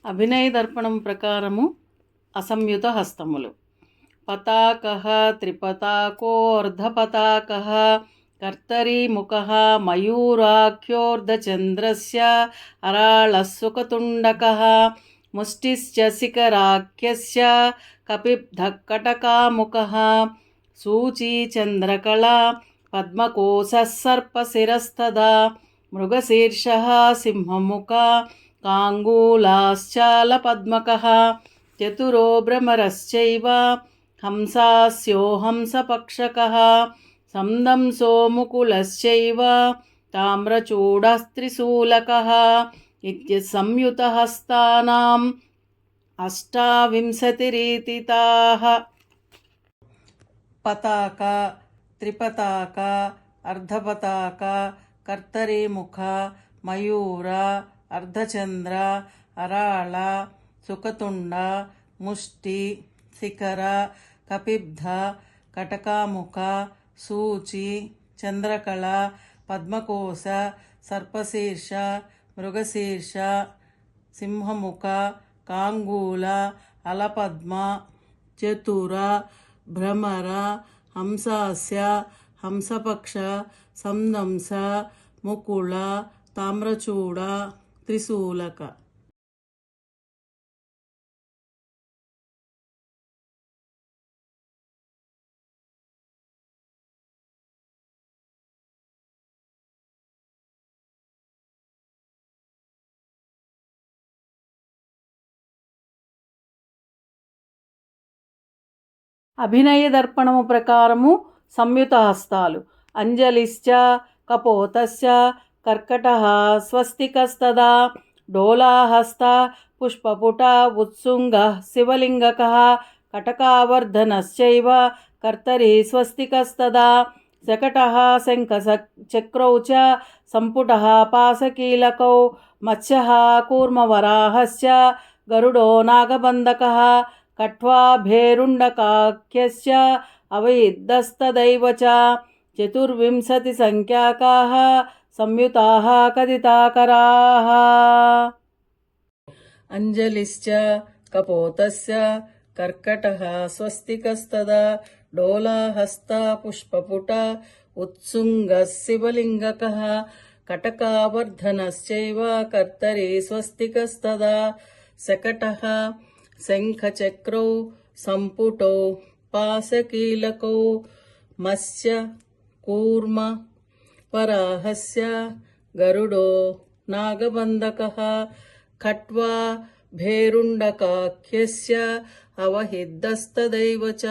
అభినయ దర్పణం ప్రకారము అసంయుత హస్తములు. పతాకః త్రిపతాకో అర్ధపతాకః కర్తరీముఖః మయూరాఖ్యోర్ధచంద్రస్య అరాళస్సుకతుండకః ముష్టిశ్చ శిఖరాఖ్యస్య కపిబ్ధకటకాముఖః సూచీచంద్రకళా పద్మకోశः సర్పశిరస్తదా మృగశీర్షः సింహముఖా కాంగూలాశ్చాలపద్మకः చతురో భ్రమరశ్చైవ హంసాస్యో హంసపక్షకः సందంసో ముకులశ్చైవ తామ్రచూడస్త్రిశూలకः సంయుతహస్తానాం అష్టావింశతిరీతితాః. పతాక, త్రిపతాక, అర్ధపతాక, కర్తరీముఖ, మయూర, అర్ధచంద్ర, అరాళ, సుకతుండ, ముష్టి, శిఖర, కపిబ్ధ, కటకాముఖ, సూచి, చంద్రకళ, పద్మకోశ, సర్పశీర్ష, మృగశీర్ష, సింహముఖ, కాంగూల, అలపద్మ, చతుర, భ్రమర, హంసాస్య, హంసపక్ష, సందంస, ముకుళ, తామ్రచూడ, త్రిశూలక. అభినయ దర్పణము ప్రకారము సంయుత హస్తాలు. అంజలిశ్చ కపోతశ్చ కర్కటః స్వస్తికస్తదా డోలాహస్త పుష్పపుట ఉత్సుంగః శివలింగకః కటకావర్ధనశ్చైవ కర్తరీ స్వస్తికస్తదా శకటః శంఖచక్రౌ చ సంపుటః పాశకీలకౌ మత్స్యః కూర్మవరాహశ్చ గరుడో నాగబంధకः కట్వాభేరుండకాఖ్యస్య అవైద్దస్తదైవ చ చతుర్వింశతి సంఖ్యాకాః సంయుతాః కదితాకరాః. అంజలిశ్చ కపోతస్య కర్కటః స్వస్తికస్తదా డోలాహస్త పుష్పపుట ఉత్సుంగः శివలింగకः కటకావర్ధనశ్చైవ కర్తరీ స్వస్తికస్తదా శకటః శంఖచక్రౌ సంపుటౌ పాశకీలకౌ మత్స్య కూర్మ వరాహస్య గరుడో నాగబంధకः ఖట్వా భేరుండకాఖ్యస్య అవహిద్దస్తదైవ చ